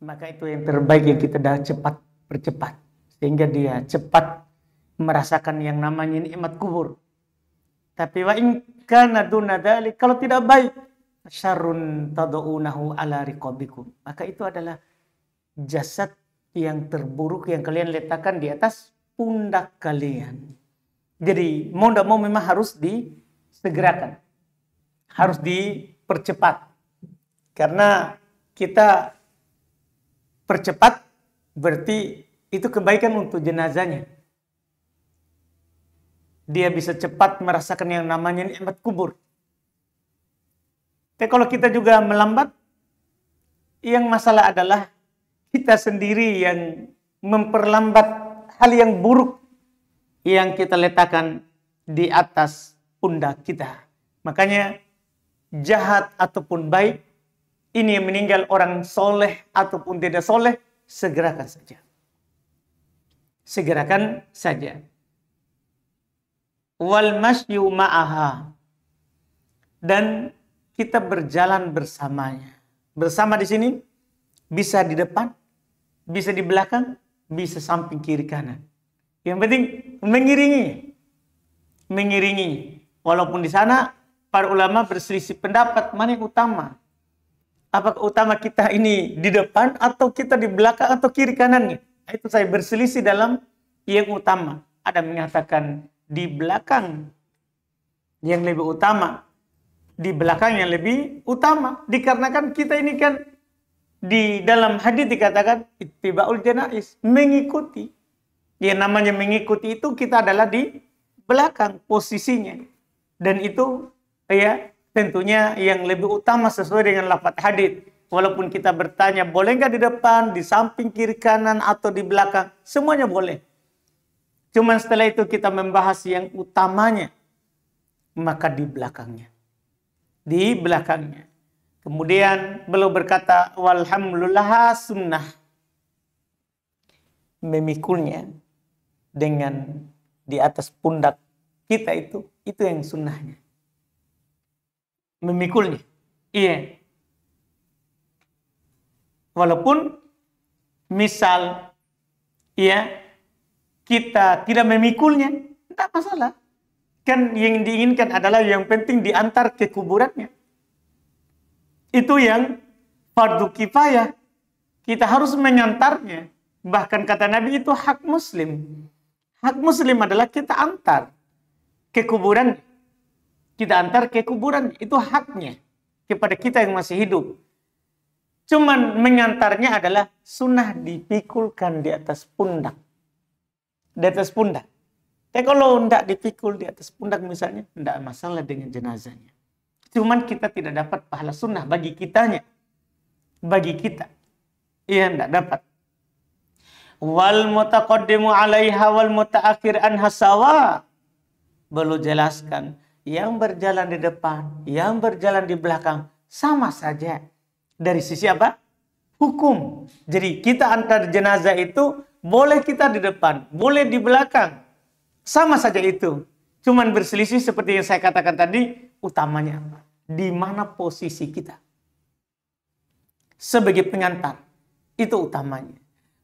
maka itu yang terbaik yang kita dah cepat percepat sehingga dia cepat merasakan yang namanya nikmat kubur. Tapi wa in kana duna dzalik, kalau tidak baik, syarrun tad'unahu ala riqabikum, maka itu adalah jasad yang terburuk yang kalian letakkan di atas pundak kalian. Jadi mau tidak mau memang harus disegerakan, harus dipercepat, karena kita percepat berarti itu kebaikan untuk jenazahnya. Dia bisa cepat merasakan yang namanya nikmat kubur. Tapi kalau kita juga melambat, yang masalah adalah kita sendiri yang memperlambat hal yang buruk yang kita letakkan di atas pundak kita. Makanya jahat ataupun baik, ini yang meninggal orang soleh ataupun tidak soleh, segerakan saja. Segerakan saja. Wal masyu ma'aha, dan kita berjalan bersamanya. Bersama di sini bisa di depan, bisa di belakang, bisa samping kiri kanan. Yang penting mengiringi. Walaupun di sana para ulama berselisih pendapat mana yang utama. Apakah utama kita ini di depan atau kita di belakang atau kiri kanannya? Itu saya berselisih dalam yang utama. Ada mengatakan di belakang yang lebih utama, di belakang yang lebih utama, dikarenakan kita ini kan di dalam hadis dikatakan ittiba'ul janaiz, mengikuti. Yang namanya mengikuti itu kita adalah di belakang posisinya, dan itu ya tentunya yang lebih utama sesuai dengan lafaz hadis. Walaupun kita bertanya boleh nggak di depan, di samping, kiri kanan atau di belakang, semuanya boleh. Cuma setelah itu kita membahas yang utamanya, maka di belakangnya. Di belakangnya. Kemudian beliau berkata, walhamdulillah sunnah. Memikulnya dengan di atas pundak kita itu yang sunnahnya. Memikulnya. Iya. Walaupun misal, iya, kita tidak memikulnya, tidak masalah. Kan yang diinginkan adalah yang penting diantar ke kuburannya. Itu yang fardu kifayah. Kita harus mengantarnya. Bahkan kata Nabi itu hak muslim. Hak muslim adalah kita antar ke kuburan. Kita antar ke kuburan. Itu haknya kepada kita yang masih hidup. Cuman mengantarnya adalah sunnah dipikulkan di atas pundak. Di atas pundak. Tapi kalau tidak dipikul di atas pundak misalnya, tidak masalah dengan jenazahnya. Cuman kita tidak dapat pahala sunnah bagi kitanya. Bagi kita. Iya, tidak dapat. Wal mutaqaddimu alaiha wal mutaakhir anha sawa. Belum jelaskan. Yang berjalan di depan, yang berjalan di belakang, sama saja. Dari sisi apa? Hukum. Jadi kita antar jenazah itu boleh kita di depan, boleh di belakang. Sama saja itu. Cuman berselisih seperti yang saya katakan tadi, utamanya apa? Di mana posisi kita? Sebagai pengantar. Itu utamanya.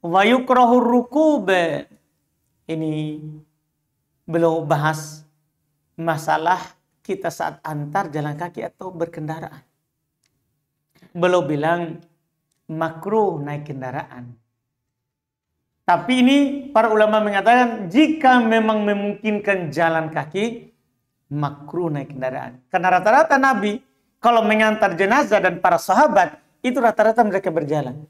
Wa yukrahur rukub. Ini belum bahas masalah kita saat antar jalan kaki atau berkendaraan. Belum bilang makruh naik kendaraan. Tapi ini para ulama mengatakan jika memang memungkinkan jalan kaki, makruh naik kendaraan. Karena rata-rata Nabi kalau mengantar jenazah dan para sahabat itu rata-rata mereka berjalan.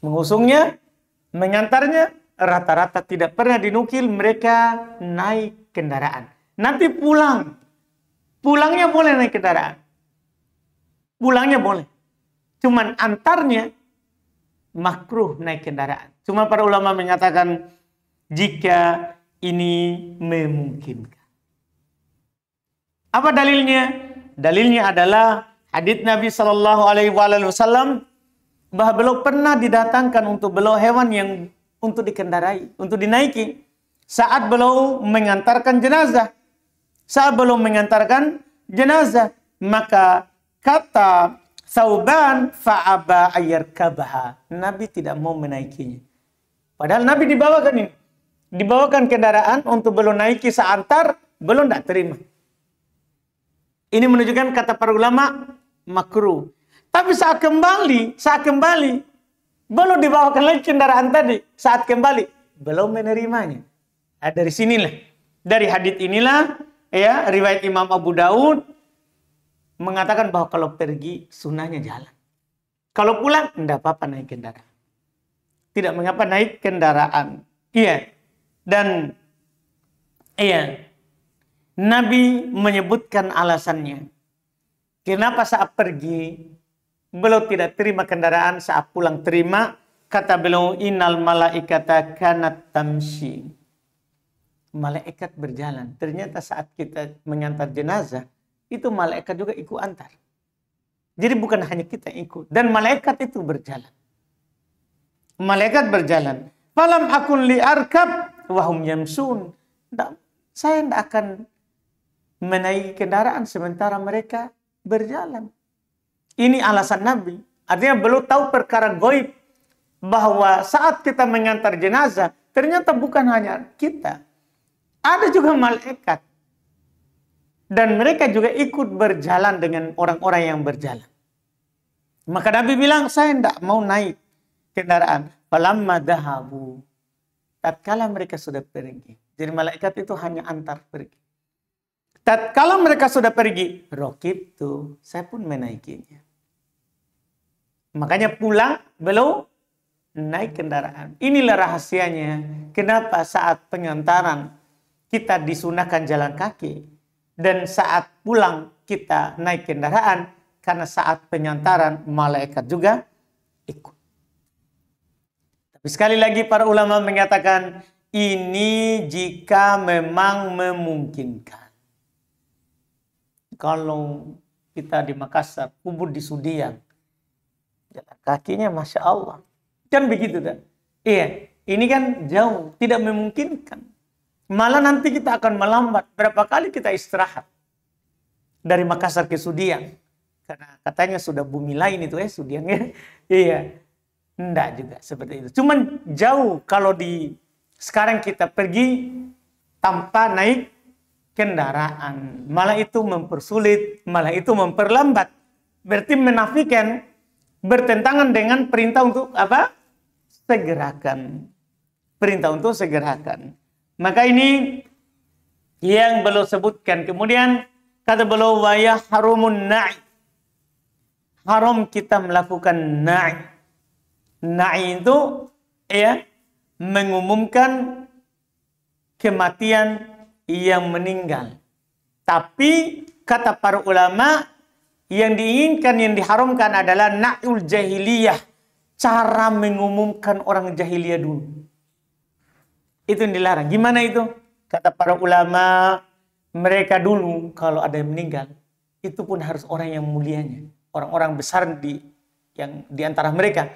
Mengusungnya, mengantarnya, rata-rata tidak pernah dinukil mereka naik kendaraan. Nanti pulangnya boleh naik kendaraan. Pulangnya boleh. Cuman antarnya makruh naik kendaraan. Cuma para ulama mengatakan jika ini memungkinkan. Apa dalilnya? Dalilnya adalah hadits Nabi Shallallahu Alaihi Wasallam bahwa beliau pernah didatangkan untuk beliau hewan yang untuk dikendarai, untuk dinaiki. Saat beliau mengantarkan jenazah, maka kata Thauban fa'aba ayyarkabaha. Nabi tidak mau menaikinya. Padahal Nabi dibawakan kendaraan untuk belum naiki seantar, belum tidak terima. Ini menunjukkan kata para ulama makruh. Tapi saat kembali, belum dibawakan lagi kendaraan tadi. Saat kembali, belum menerimanya. Dari sinilah, dari hadits inilah, ya, riwayat Imam Abu Daud mengatakan bahwa kalau pergi sunnahnya jalan. Kalau pulang, tidak apa-apa naik kendaraan. Tidak mengapa naik kendaraan. Iya. Dan iya, Nabi menyebutkan alasannya. Kenapa saat pergi beliau tidak terima kendaraan, saat pulang terima. Kata beliau, innal malaikata kanat tamshi. Malaikat berjalan. Ternyata saat kita mengantar jenazah, itu malaikat juga ikut antar. Jadi bukan hanya kita ikut. Dan malaikat itu berjalan. Malaikat berjalan. Falam akun li'arkab wahum yamsun. Saya tidak akan menaiki kendaraan sementara mereka berjalan. Ini alasan Nabi. Artinya beliau tahu perkara gaib. Bahwa saat kita mengantar jenazah, ternyata bukan hanya kita. Ada juga malaikat. Dan mereka juga ikut berjalan dengan orang-orang yang berjalan. Maka Nabi bilang, saya tidak mau naik kendaraan. Falamma dahabu. Tatkala mereka sudah pergi. Jadi malaikat itu hanya antar pergi. Tatkala mereka sudah pergi, rokibtu, saya pun menaikinya. Makanya pulang, belum naik kendaraan. Inilah rahasianya. Kenapa saat pengantaran kita disunahkan jalan kaki. Dan saat pulang kita naik kendaraan. Karena saat pengantaran malaikat juga ikut. Tapi sekali lagi para ulama mengatakan. Ini jika memang memungkinkan. Kalau kita di Makassar, kubur di Sudiang. Jalan kakinya Masya Allah. Kan begitu kan? Iya, ini kan jauh, tidak memungkinkan. Malah nanti kita akan melambat. Berapa kali kita istirahat dari Makassar ke Sudiang. Karena katanya sudah bumi lain itu Sudiang ya. Iya, enggak juga seperti itu. Cuman jauh kalau sekarang kita pergi tanpa naik kendaraan. Malah itu mempersulit, malah itu memperlambat. Berarti menafikan bertentangan dengan perintah untuk apa? Segerakan. Perintah untuk segerakan. Maka ini yang beliau sebutkan. Kemudian kata beliau waya harumun na'i. Haram kita melakukan na'i. Na'i itu ya mengumumkan kematian yang meninggal. Tapi kata para ulama yang diinginkan, yang diharamkan adalah na'ul jahiliyah. Cara mengumumkan orang jahiliyah dulu. Itu yang dilarang. Gimana itu? Kata para ulama, mereka dulu kalau ada yang meninggal, itu pun harus orang yang mulianya. Orang-orang besar di antara mereka.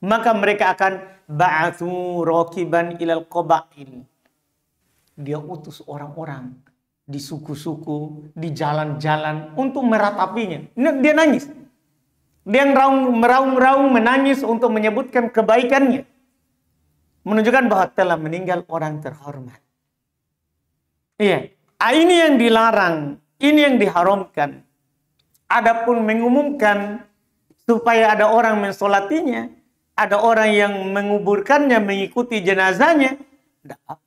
Maka mereka akan ba'athu rakiban ilal qabail. Dia utus orang-orang di suku-suku, di jalan-jalan untuk meratapinya. Dia nangis. Dia meraung-raung menangis untuk menyebutkan kebaikannya. Menunjukkan bahwa telah meninggal orang terhormat. Iya. Ini yang dilarang. Ini yang diharamkan. Adapun mengumumkan supaya ada orang mensolatinya, ada orang yang menguburkannya, mengikuti jenazahnya, tidak apa.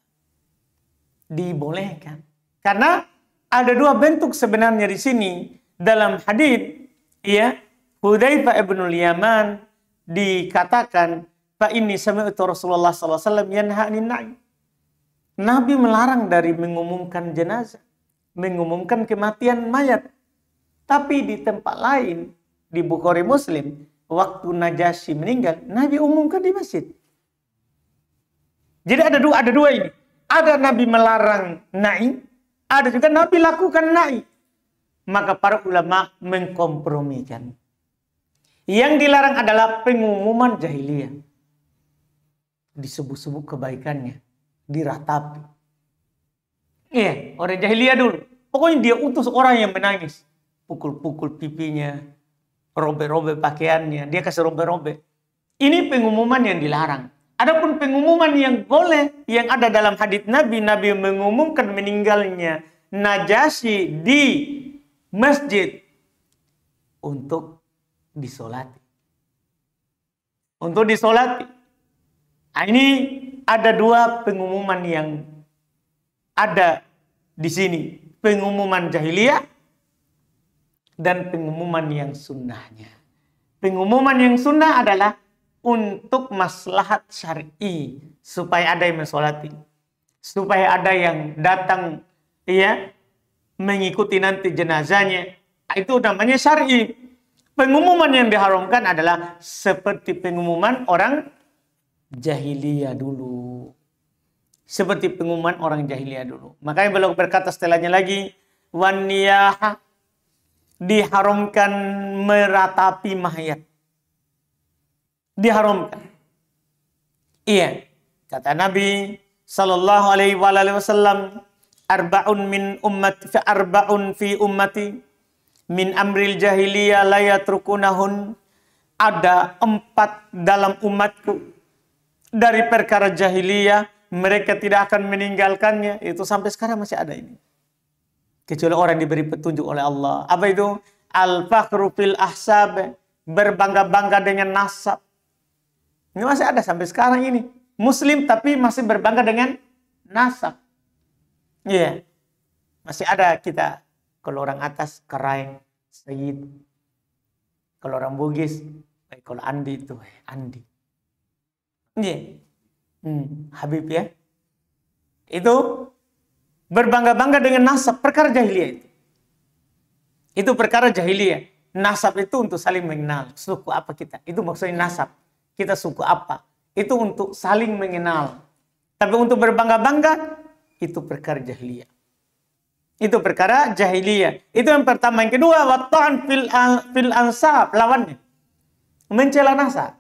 Dibolehkan. Karena ada dua bentuk sebenarnya di sini dalam hadits, ya. Hudzaifah ibnul Yaman dikatakan, fa inni sami'tu Rasulullah sallallahu alaihi wasallam yanha 'anil na'i. Nabi melarang dari mengumumkan jenazah, mengumumkan kematian mayat. Tapi di tempat lain di Bukhari Muslim, waktu Najasyi meninggal, Nabi umumkan di masjid. Jadi ada dua ini. Ada Nabi melarang na'i, ada juga Nabi lakukan na'i. Maka para ulama mengkompromikan. Yang dilarang adalah pengumuman jahiliyah. Disebut-sebut kebaikannya, diratapi. Iya, orang jahiliyah dulu. Pokoknya dia utus orang yang menangis. Pukul-pukul pipinya, robek-robek pakaiannya, dia kasih robek-robek. Ini pengumuman yang dilarang. Adapun pengumuman yang boleh, yang ada dalam hadits Nabi, Nabi mengumumkan meninggalnya Najasyi di masjid untuk disolati. Untuk disolati. Nah, ini ada dua pengumuman yang ada di sini. Pengumuman jahiliyah dan pengumuman yang sunnahnya. Pengumuman yang sunnah adalah untuk maslahat syar'i, supaya ada yang mensolati, supaya ada yang datang mengikuti nanti jenazahnya. Itu namanya syar'i. Pengumuman yang diharamkan adalah seperti pengumuman orang jahiliyah dulu. Seperti pengumuman orang jahiliyah dulu. Makanya beliau berkata setelahnya lagi, wan niyahah, diharamkan meratapi mayat. Diharamkan. Iya, kata Nabi sallallahu alaihi wasallam, arba'un fi ummati min amril jahiliyah la yatrukunahun. Ada 4 dalam umatku dari perkara jahiliyah, mereka tidak akan meninggalkannya. Itu sampai sekarang masih ada ini. Kecuali orang diberi petunjuk oleh Allah. Apa itu? Al-fakhru fil ahsab, berbangga-bangga dengan nasab. Ini masih ada sampai sekarang ini. Muslim tapi masih berbangga dengan nasab. Iya. Masih ada kita. Kalau orang atas, Karaeng, Sayyid. Kalau orang Bugis, kalau Andi itu, Andi. Iya. Habib ya. Itu berbangga-bangga dengan nasab. Perkara jahiliyah itu. Itu perkara jahiliyah. Nasab itu untuk saling mengenal. Suku apa kita. Itu maksudnya nasab. Kita suku apa? Itu untuk saling mengenal. Tapi untuk berbangga-bangga, itu perkara jahiliyah. Itu perkara jahiliyah. Itu yang pertama. Yang kedua, watta'an fil ansab, lawannya. Mencela nasab.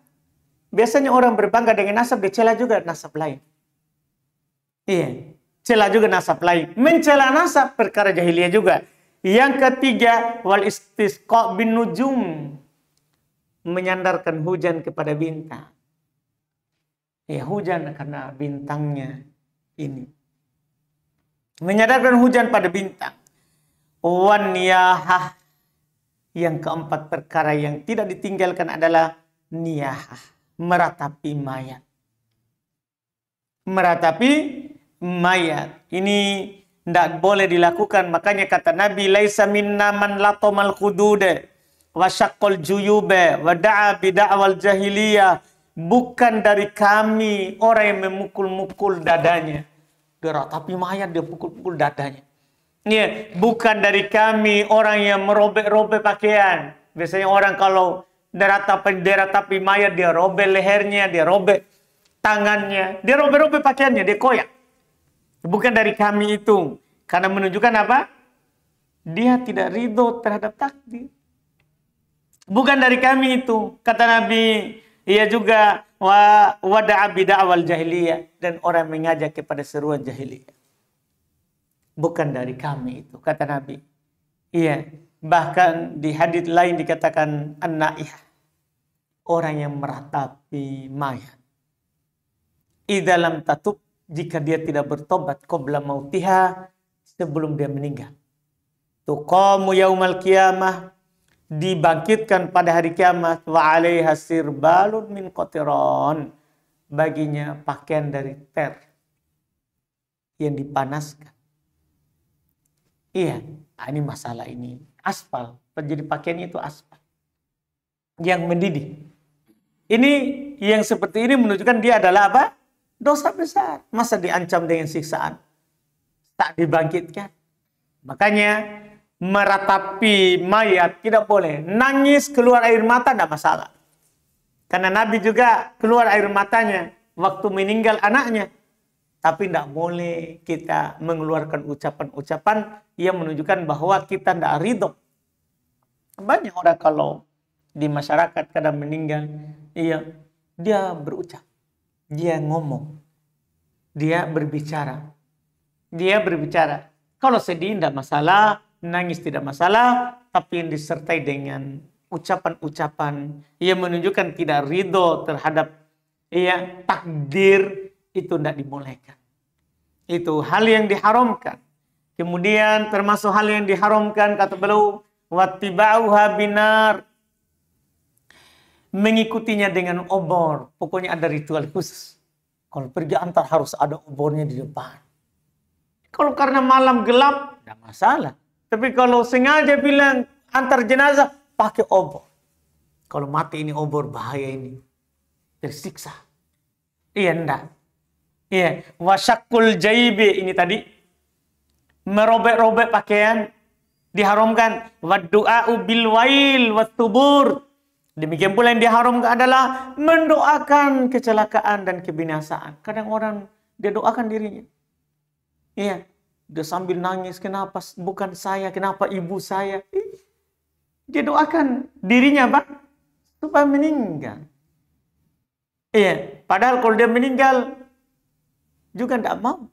Biasanya orang berbangga dengan nasab, dicela juga nasab lain. Iya. Cela juga nasab lain. Mencela nasab, perkara jahiliyah juga. Yang ketiga, wal istisqa bin nujum. Menyandarkan hujan kepada bintang. Ya, hujan karena bintangnya ini. Menyandarkan hujan pada bintang. Wan niyahah. Yang keempat perkara yang tidak ditinggalkan adalah niyahah. Meratapi mayat. Meratapi mayat. Ini tidak boleh dilakukan. Makanya kata Nabi, laisa minna man latomal khudude wa syaqqal juyube wa da'a bida'wal jahiliyah. Bukan dari kami orang yang memukul-mukul dadanya. Dia ratapi mayat, dia pukul-pukul dadanya. Ya, bukan dari kami orang yang merobek-robek pakaian. Biasanya orang kalau dia ratapi mayat, dia robek lehernya, dia robek tangannya, dia robek-robek pakaiannya, dia koyak. Bukan dari kami itu. Karena menunjukkan apa? Dia tidak ridho terhadap takdir. Bukan dari kami itu. Kata Nabi, ia juga wada'a bida'wal jahiliyah. Dan orang mengajak kepada seruan jahiliyah. Bukan dari kami itu. Kata Nabi. Iya. Bahkan di hadits lain dikatakan an-naihah. Orang yang meratapi mayat. Idza lam tatub, jika dia tidak bertobat qabla mautiha, sebelum dia meninggal. Tuqamu yaumal qiyamah, dibangkitkan pada hari kiamat, wa 'alaiha sirbalun min qatiran, baginya pakaian dari ter yang dipanaskan. Iya, ini masalah ini. Aspal, jadi pakaiannya itu aspal yang mendidih. Ini yang seperti ini menunjukkan dia adalah apa? Dosa besar. Masa diancam dengan siksaan? Tak dibangkitkan. Makanya meratapi mayat tidak boleh. Nangis keluar air mata tidak masalah. Karena Nabi juga keluar air matanya waktu meninggal anaknya. Tapi tidak boleh kita mengeluarkan ucapan-ucapan yang menunjukkan bahwa kita tidak ridho. Banyak orang kalau di masyarakat kadang meninggal, dia berucap, dia ngomong, dia berbicara. Kalau sedih tidak masalah, nangis tidak masalah, tapi yang disertai dengan ucapan-ucapan yang menunjukkan tidak ridho terhadap takdir, itu tidak dibolehkan. Itu hal yang diharamkan. Kemudian termasuk hal yang diharamkan, kata beliau, wattiba'uha binar, mengikutinya dengan obor. Pokoknya ada ritual khusus. Kalau pergi antar harus ada obornya di depan. Kalau karena malam gelap, tidak masalah. Tapi kalau sengaja bilang antar jenazah, pakai obor. Kalau mati ini obor, bahaya ini. Tersiksa. Iya, enggak. Iya, wasyakul jaibi ini tadi. Merobek-robek pakaian diharamkan. Wadu'a'u bil wail wattubur. Demikian pula yang diharamkan adalah mendoakan kecelakaan dan kebinasaan. Kadang orang dia doakan dirinya. Iya, dia sambil nangis, kenapa bukan saya, kenapa ibu saya? Dia doakan dirinya, Pak, supaya meninggal. Iya, padahal kalau dia meninggal juga tidak mau.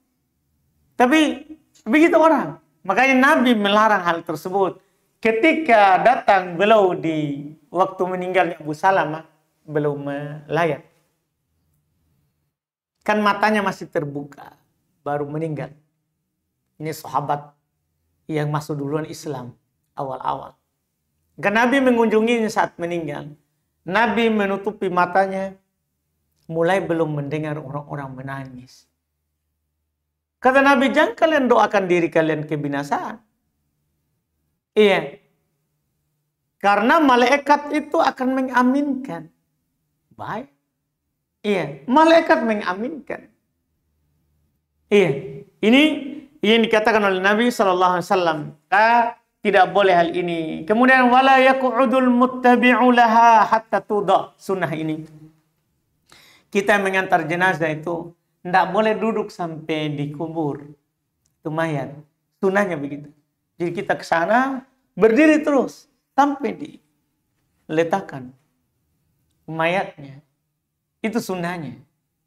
Tapi begitu orang. Makanya Nabi melarang hal tersebut. Ketika datang beliau di waktu meninggalnya Abu Salamah, beliau melayat. Kan matanya masih terbuka, baru meninggal. Ini sahabat yang masuk duluan Islam awal-awal. Kan Nabi mengunjunginya saat meninggal. Nabi menutupi matanya, mulai belum mendengar orang-orang menangis. Kata Nabi, jangan kalian doakan diri kalian kebinasaan. Iya. Karena malaikat itu akan mengaminkan. Baik. Iya. Malaikat mengaminkan. Iya. Ini yang dikatakan oleh Nabi SAW. Tidak boleh hal ini. Kemudian, wala yaku'udul muttabi'u laha hatta tuda. Sunnah ini. Kita mengantar jenazah itu tidak boleh duduk sampai dikubur. Itu mayat. Sunnahnya begitu. Jadi kita ke sana, berdiri terus. Sampai diletakkan mayatnya. Itu sunnahnya.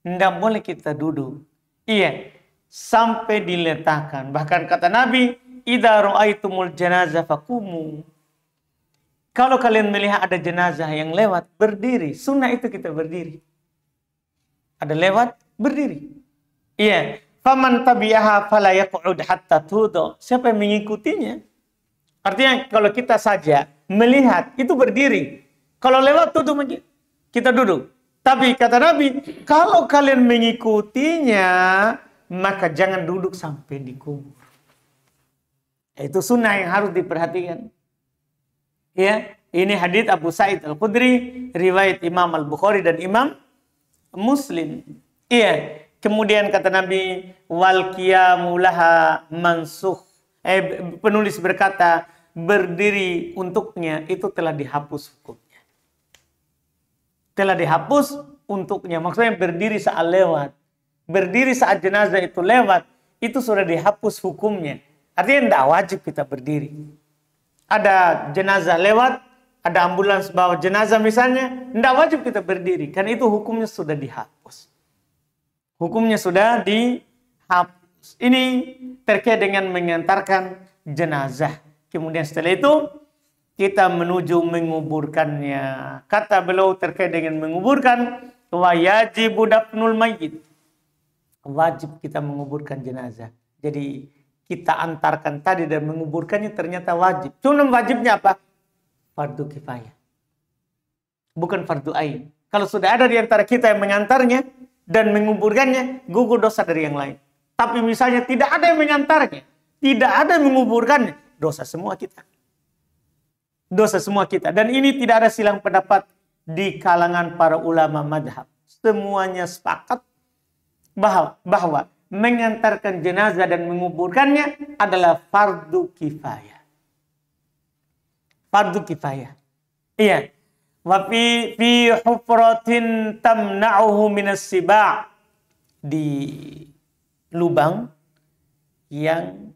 Tidak boleh kita duduk. Iya. Sampai diletakkan. Bahkan kata Nabi, idza ra'aitumul janazah faqumu. Kalau kalian melihat ada jenazah yang lewat, berdiri. Sunnah itu kita berdiri. Ada lewat, berdiri. Iya. Faman tabi'aha fala yaq'ud hatta tudo. Siapa yang mengikutinya? Artinya kalau kita saja melihat, itu berdiri. Kalau lewat, kita duduk. Tapi kata Nabi, kalau kalian mengikutinya, maka jangan duduk sampai dikubur. Itu sunnah yang harus diperhatikan. Ya, ini hadits Abu Sa'id Al-Khudri, riwayat Imam Al-Bukhari dan Imam Muslim. Iya. Kemudian kata Nabi, wal qiyamu laha mansukh. Penulis berkata, berdiri untuknya itu telah dihapus hukumnya. Telah dihapus untuknya. Maksudnya berdiri saat lewat. Berdiri saat jenazah itu lewat, itu sudah dihapus hukumnya. Artinya tidak wajib kita berdiri. Ada jenazah lewat, ada ambulans bawa jenazah misalnya, tidak wajib kita berdiri. Karena itu hukumnya sudah dihapus. Hukumnya sudah dihapus. Ini terkait dengan mengantarkan jenazah. Kemudian setelah itu, kita menuju menguburkannya. Kata beliau terkait dengan menguburkan, wa yajibu dafnul mayyit. Wajib kita menguburkan jenazah. Jadi kita antarkan tadi dan menguburkannya ternyata wajib. Cuma wajibnya apa? Fardu kifayah. Bukan fardu ain. Kalau sudah ada di antara kita yang mengantarnya dan menguburkannya, gugur dosa dari yang lain. Tapi misalnya tidak ada yang mengantarnya, tidak ada yang menguburkannya, dosa semua kita. Dosa semua kita. Dan ini tidak ada silang pendapat di kalangan para ulama madhab. Semuanya sepakat bahwa mengantarkan jenazah dan menguburkannya adalah fardu kifayah. Fardu kifayah. Iya. Wa fi hufratin tamna'uhu minas siba'. Di lubang yang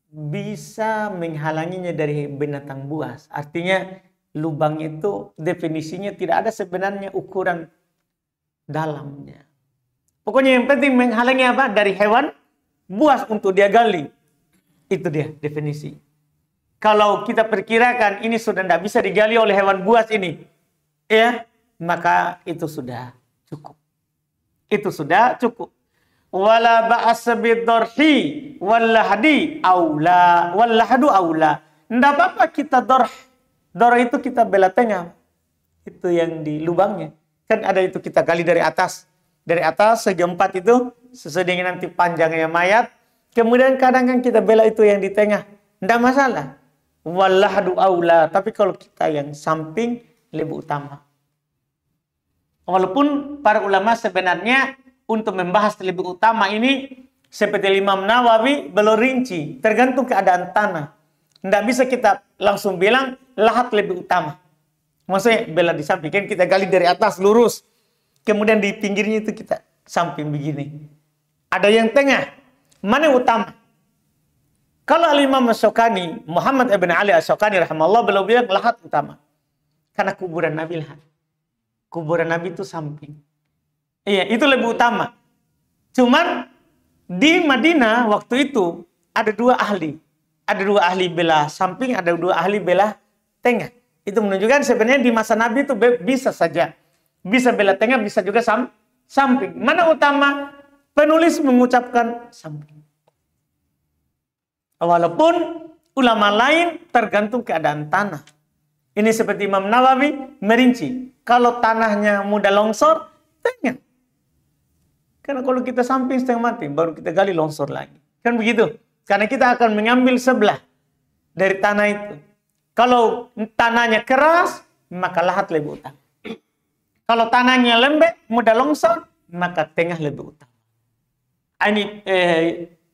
bisa menghalanginya dari binatang buas. Artinya lubang itu definisinya tidak ada sebenarnya ukuran dalamnya. Pokoknya yang penting menghalangi apa? Dari hewan buas untuk dia gali. Itu dia definisi. Kalau kita perkirakan ini sudah tidak bisa digali oleh hewan buas ini, ya, maka itu sudah cukup. Itu sudah cukup. Wala ba'asa bidorhi wallahdi aula, wallahdu aula. Tidak apa-apa kita dorh. Dorh itu kita belah tengah. Itu yang di lubangnya. Kan ada itu kita gali dari atas. Dari atas segi 4 itu sesuai dengan nanti panjangnya mayat. Kemudian kadang kan kita bela itu yang di tengah. Tidak masalah. Wallahdu aula. Tapi kalau kita yang samping lebih utama. Walaupun para ulama sebenarnya untuk membahas lebih utama ini seperti Imam Nawawi belum rinci. Tergantung keadaan tanah. Tidak bisa kita langsung bilang lahat lebih utama. Maksudnya bela di samping. Kan kita gali dari atas lurus. Kemudian di pinggirnya itu kita samping begini. Ada yang tengah. Mana yang utama? Kalau Imam Asy-Syaukani, Muhammad ibn Ali Asy-Syaukani rahimahullah beliau bilang lahat utama. Karena kuburan Nabi lahat. Kuburan Nabi itu samping. Iya, itu lebih utama. Cuman di Madinah waktu itu ada 2 ahli. Ada 2 ahli bela samping, ada 2 ahli bela tengah. Itu menunjukkan sebenarnya di masa Nabi itu bisa saja. Bisa bela tengah, bisa juga samping. Mana utama? Penulis mengucapkan samping. Walaupun ulama lain tergantung keadaan tanah. Ini seperti Imam Nawawi merinci. Kalau tanahnya mudah longsor, tengah. Karena kalau kita samping setengah mati, baru kita gali longsor lagi. Kan begitu. Karena kita akan mengambil sebelah dari tanah itu. Kalau tanahnya keras, maka lahat lebih utama. Kalau tanahnya lembek, mudah longsor, maka tengah lebih utama. Ini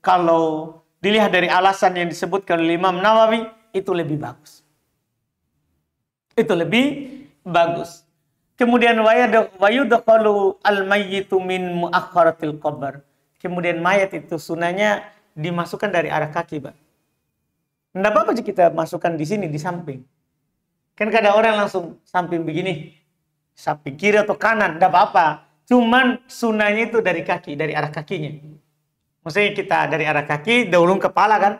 kalau dilihat dari alasan yang disebutkan oleh Imam Nawawi, itu lebih bagus. Itu lebih bagus. Kemudian wayudkhalu al-mayyitu min muakhkharatil qabr. Kemudian mayat itu sunahnya dimasukkan dari arah kaki, Pak. Enggak apa-apa jika kita masukkan di sini di samping. Kan kadang orang langsung samping begini. Samping kiri atau kanan, enggak apa-apa. Cuman sunahnya itu dari kaki, dari arah kakinya. Maksudnya kita dari arah kaki, daulung kepala kan,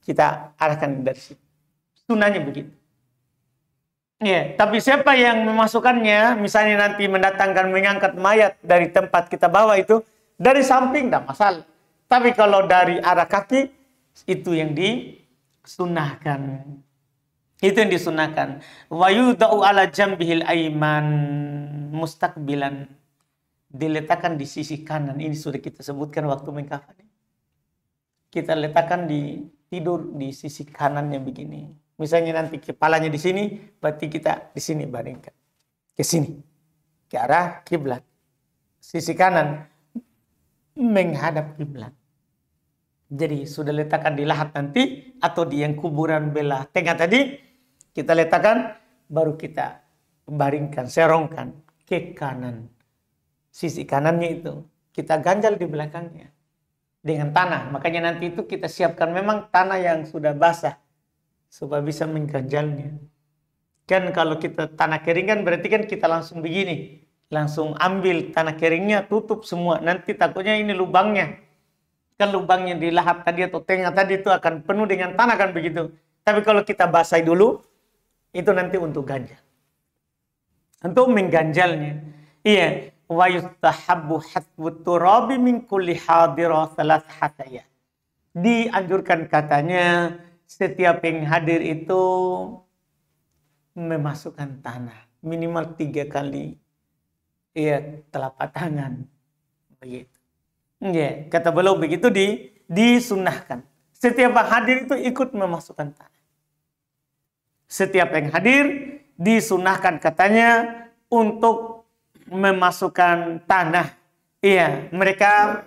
kita arahkan dari situ. Sunahnya begitu. Ya, tapi siapa yang memasukkannya, misalnya nanti mendatangkan mengangkat mayat dari tempat kita bawa itu dari samping tidak masalah. Tapi kalau dari arah kaki itu yang disunahkan. Itu yang disunahkan. Wa yudau ala jambihil aiman mustaqbilan. Diletakkan di sisi kanan. Ini sudah kita sebutkan waktu mengkafan. Kita letakkan di tidur di sisi kanannya begini. Misalnya nanti kepalanya di sini, berarti kita di sini baringkan. Ke sini. Ke arah kiblat. Sisi kanan menghadap kiblat. Jadi sudah letakkan di lahat nanti atau di yang kuburan belah tengah tadi, kita letakkan baru kita baringkan, serongkan ke kanan. Sisi kanannya itu kita ganjal di belakangnya dengan tanah. Makanya nanti itu kita siapkan memang tanah yang sudah basah supaya bisa mengganjalnya. Kan kalau kita tanah kering kan berarti kan kita langsung begini. Langsung ambil tanah keringnya, tutup semua. Nanti takutnya ini lubangnya. Kan lubangnya di lahat tadi atau tengah tadi itu akan penuh dengan tanah kan begitu. Tapi kalau kita basahi dulu, itu nanti untuk ganjal. Untuk mengganjalnya. Iya. Wa yustahabbu hatbu turabi min kulli hadira thalath hataya. Dianjurkan katanya setiap yang hadir itu memasukkan tanah minimal 3 kali telapak tangan begitu. Ya, kata beliau begitu disunahkan. Setiap yang hadir itu ikut memasukkan tanah. Setiap yang hadir disunahkan katanya untuk memasukkan tanah. Iya, mereka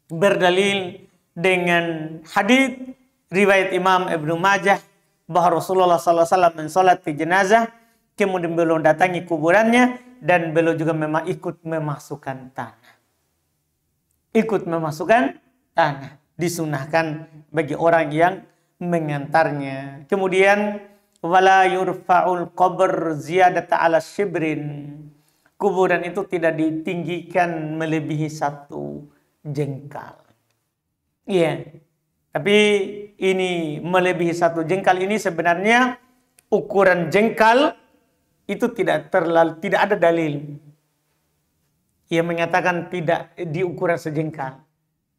berdalil dengan hadits riwayat Imam Ibnu Majah bahwa Rasulullah SAW mensolati jenazah, kemudian beliau datangi kuburannya dan beliau juga memang ikut memasukkan tanah. Ikut memasukkan tanah disunahkan bagi orang yang mengantarnya. Kemudian wala yurfa'ul qabr ziyadata ala shibrin. Kuburan itu tidak ditinggikan melebihi 1 jengkal. Iya. Tapi ini melebihi 1 jengkal ini sebenarnya ukuran jengkal itu tidak ada dalil yang menyatakan tidak di ukuran sejengkal.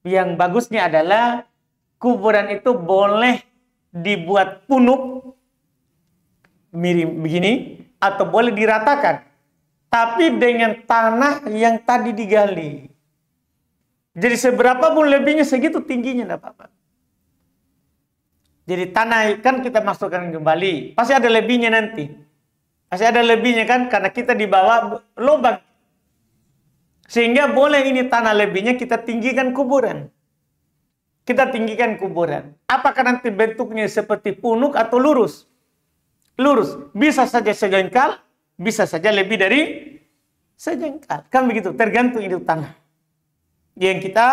Yang bagusnya adalah kuburan itu boleh dibuat punuk mirip begini atau boleh diratakan, tapi dengan tanah yang tadi digali. Jadi seberapa pun lebihnya segitu tingginya tidak apa-apa. Jadi tanah kan kita masukkan kembali, pasti ada lebihnya nanti. Pasti ada lebihnya kan, karena kita di bawah lubang. Sehingga boleh ini tanah lebihnya kita tinggikan kuburan. Kita tinggikan kuburan. Apakah nanti bentuknya seperti punuk atau lurus? Lurus. Bisa saja sejengkal, bisa saja lebih dari sejengkal. Kan begitu, tergantung itu tanah. Yang kita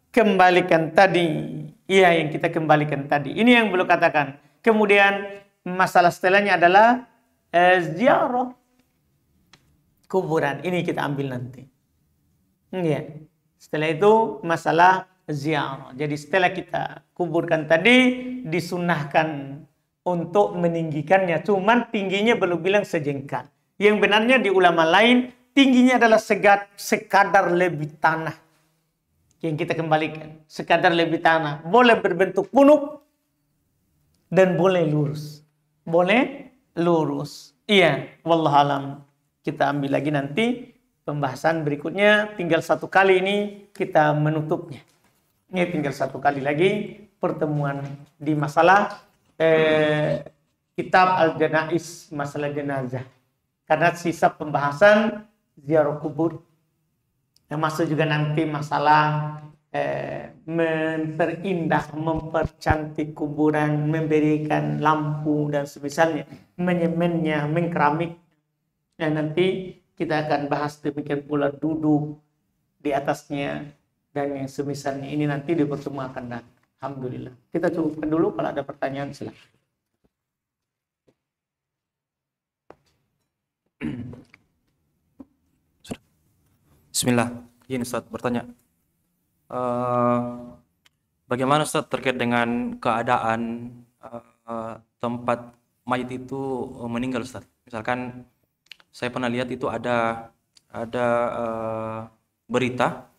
kembalikan tadi. Iya, yang kita kembalikan tadi. Ini yang belum katakan. Kemudian masalah setelahnya adalah ziarah kuburan. Ini kita ambil nanti. Ya. Setelah itu masalah ziarah. Jadi setelah kita kuburkan tadi, disunahkan untuk meninggikannya. Cuman tingginya belum bilang sejengkal. Yang benarnya di ulama lain, tingginya adalah sekadar lebih tanah. Yang kita kembalikan. Sekadar lebih tanah. Boleh berbentuk punuk dan boleh lurus. Boleh lurus. Iya, wallahualam. Kita ambil lagi nanti. Pembahasan berikutnya, tinggal 1 kali ini kita menutupnya. Ini tinggal 1 kali lagi pertemuan di masalah kitab Al-Janaiz, masalah jenazah. Karena sisa pembahasan ziarah kubur. Yang masuk juga nanti masalah memperindah, mempercantik kuburan, memberikan lampu dan semisalnya, menyemennya, mengkeramik. Dan nanti kita akan bahas demikian pula duduk di atasnya dan yang semisalnya. Ini nanti di pertemuan akan datang. Alhamdulillah. Kita cukupkan dulu, kalau ada pertanyaan silakan. Bismillah. Ini Ustaz bertanya. Bagaimana Ustaz terkait dengan keadaan tempat mayit itu meninggal Ustaz? Misalkan saya pernah lihat itu ada berita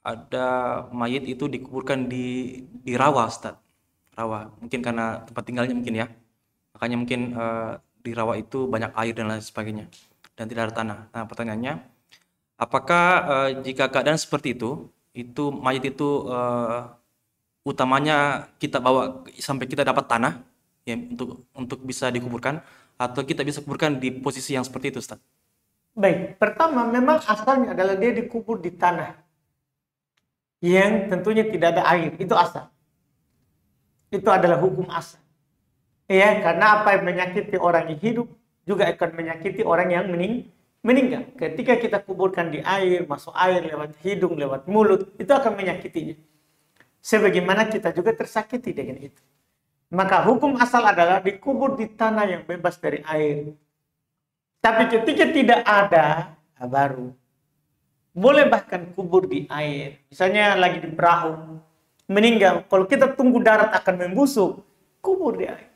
ada mayit itu dikuburkan di rawa Ustaz. Rawa. Mungkin karena tempat tinggalnya mungkin ya. Makanya mungkin di rawa itu banyak air dan lain sebagainya dan tidak ada tanah. Nah, pertanyaannya, apakah jika keadaan seperti itu mayit itu utamanya kita bawa sampai kita dapat tanah ya untuk bisa dikuburkan, atau kita bisa kuburkan di posisi yang seperti itu, Ustaz? Baik, pertama memang asalnya adalah dia dikubur di tanah yang tentunya tidak ada air, itu asal. Itu adalah hukum asal. Ya, karena apa yang menyakiti orang yang hidup juga akan menyakiti orang yang meninggal. Ketika kita kuburkan di air, masuk air lewat hidung, lewat mulut, itu akan menyakitinya. Sebagaimana kita juga tersakiti dengan itu. Maka hukum asal adalah dikubur di tanah yang bebas dari air. Tapi ketika tidak ada, baru boleh bahkan kubur di air. Misalnya lagi di perahu, meninggal. Kalau kita tunggu darat akan membusuk, kubur di air.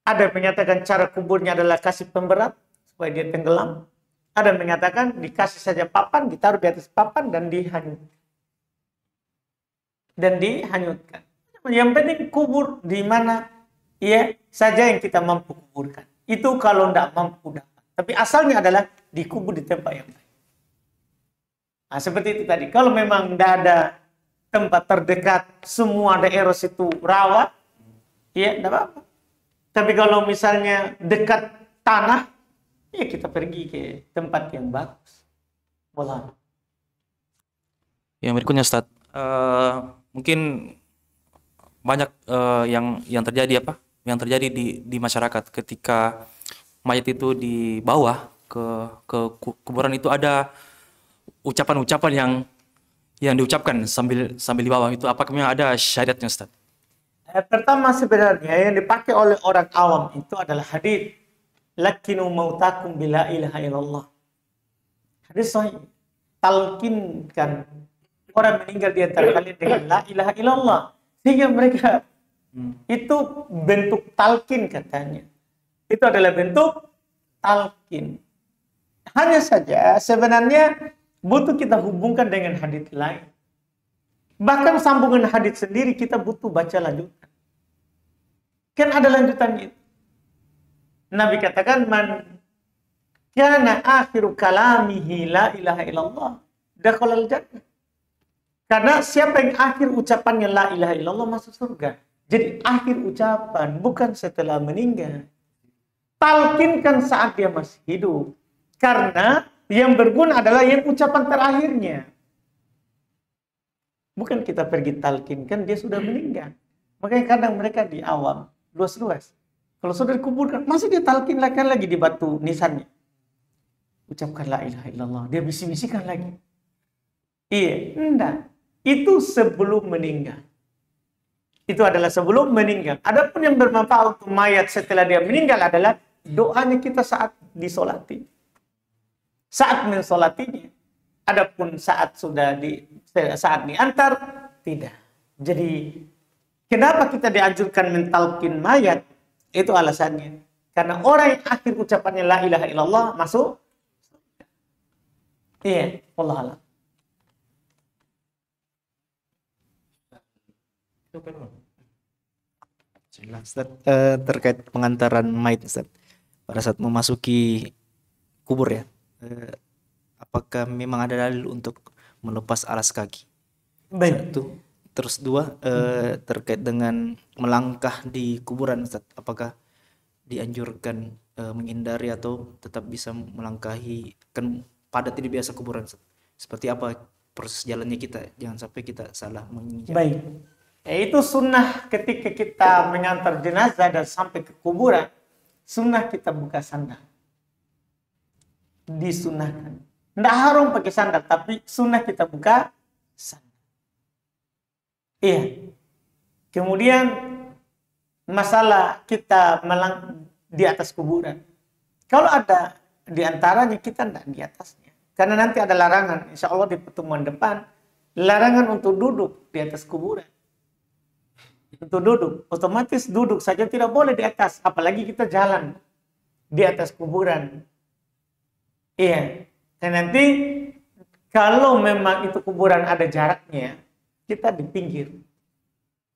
Ada yang menyatakan cara kuburnya adalah kasih pemberat supaya dia tenggelam. Ada yang menyatakan dikasih saja papan, ditaruh di atas papan dan dihanyutkan. Yang penting kubur di mana ya saja yang kita mampu kuburkan. Itu kalau tidak mampu dapat. Tapi asalnya adalah dikubur di tempat yang baik. Nah, seperti itu tadi. Kalau memang tidak ada tempat terdekat, semua daerah situ rawa, ya tidak apa-apa. Tapi kalau misalnya dekat tanah, ya kita pergi ke tempat yang bagus. Wallah. Yang berikutnya, Ustaz, mungkin banyak yang terjadi yang terjadi di masyarakat ketika mayat itu dibawa ke kuburan, itu ada ucapan-ucapan yang diucapkan sambil dibawa. Itu apakah memang ada syariatnya, Ustaz? Pertama sebenarnya yang dipakai oleh orang awam itu adalah hadis lakinu mautakum bila ilaha illallah. Hadis sahih. Talkinkan orang meninggal di antara kalian dengan la ilaha illallah. Sehingga mereka itu bentuk talqin katanya. Itu adalah bentuk talqin. Hanya saja sebenarnya butuh kita hubungkan dengan hadis lain. Bahkan sambungan hadis sendiri kita butuh baca lanjutan. Kan ada lanjutannya. Nabi katakan, man kana akhiru kalamihi la ilaha illallah dakhalal jannah. Karena siapa yang akhir ucapannya la ilaha illallah masuk surga. Jadi akhir ucapan bukan setelah meninggal. Talkinkan saat dia masih hidup. Karena yang berguna adalah yang ucapan terakhirnya. Bukan kita pergi talkinkan dia sudah meninggal. Makanya kadang mereka di awam luas-luas. Kalau sudah dikuburkan, masih dia talkinkan lagi di batu nisannya. Ucapkan la ilaha illallah. Dia bisik-bisikan lagi. Iya, enggak. Itu sebelum meninggal. Itu adalah sebelum meninggal. Adapun yang bermanfaat untuk mayat setelah dia meninggal adalah doanya kita saat disolati. Saat mensolatinya. Adapun saat saat diantar, tidak. Jadi, kenapa kita dianjurkan mentalkin mayat? Itu alasannya. Karena orang yang akhir ucapannya la ilaha illallah masuk. Iya, Allah alam. Ustaz, terkait pengantaran mayat, Ustaz. Pada saat memasuki kubur ya, apakah memang ada dalil untuk melepas alas kaki? Baik. Satu. Terus dua, terkait dengan melangkah di kuburan, Ustaz. Apakah dianjurkan menghindari atau tetap bisa melangkahi, kan padat tidak biasa kuburan, Ustaz. Seperti apa proses jalannya kita, jangan sampai kita salah menginjak. Baik. Itu sunnah ketika kita mengantar jenazah dan sampai ke kuburan. Sunnah kita buka sandal. Disunnahkan. Tidak haram pakai sandal, tapi sunnah kita buka sandal. Iya. Kemudian masalah kita di atas kuburan. Kalau ada di antaranya, kita tidak di atasnya. Karena nanti ada larangan. Insya Allah di pertemuan depan. Larangan untuk duduk di atas kuburan. Untuk duduk. Otomatis duduk saja tidak boleh di atas. Apalagi kita jalan di atas kuburan. Iya. Dan nanti kalau memang itu kuburan ada jaraknya, kita di pinggir.